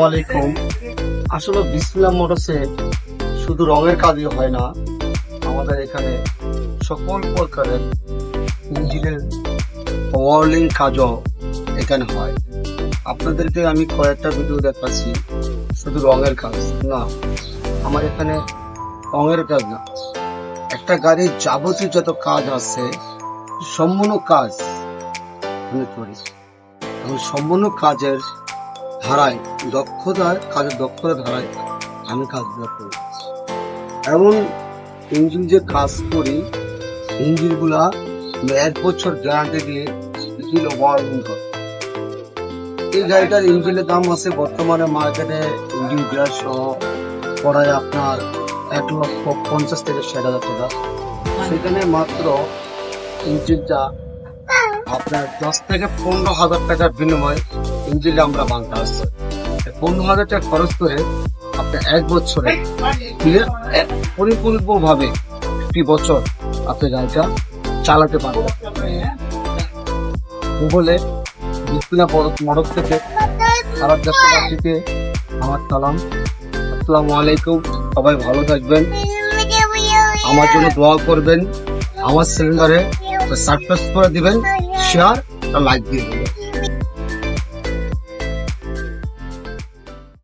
আলাইকুম। আসলে বিসমিল্লাহ মোটরসে শুধু রঙের কাজই হয় না, আমাদের এখানে সকল প্রকারের ইঞ্জিনের ওয়ার্লিং কাজও এখানে হয়। আপনাদেরকে আমি কয়েকটা ভিডিও দেখাচ্ছি, শুধু রঙের কাজ না, আমার এখানে রঙের কাজ না, একটা গাড়ির যাবতীয় যত কাজ আছে সম্পূর্ণ কাজ আমি করি এবং সম্পূর্ণ কাজের ধারায় কাজের দক্ষতা ধারায় আমি কাজগুলো করি। এমন ইঞ্জিন যে কাজ করি, ইঞ্জিনগুলা 1 বছর গ্যারান্টি দিয়ে ইঞ্জিন ওভারহলিং করে। এই গাড়িটার ইঞ্জিনের দাম আছে বর্তমানে মার্কেটে ইঞ্জিন গিয়ার সহ পড়ায় আপনার 1,50,000 থেকে 60,000 টাকা। সেখানে মাত্র ইঞ্জিনটা আপনার 10 থেকে 15,000 টাকার বিনিময়ে ইঞ্জিনটা আমরা বাংলা আসছে। 15,000 টাকা খরচ করে আপনি 1 বছরে পরিপূর্ণভাবে একটি বছর আপনি গাড়িটা চালাতে পারবেন। বলে বিসমিল্লাহ মোটরস থেকে সারা দেশবাসীকে আমার সালাম, আসসালামু আলাইকুম। সবাই ভালো থাকবেন, আমার জন্য দোয়া করবেন, আমার চ্যানেলে সাবস্ক্রাইব করে দিবেন, শেয়ার আর লাইক দিয়ে দেবেন।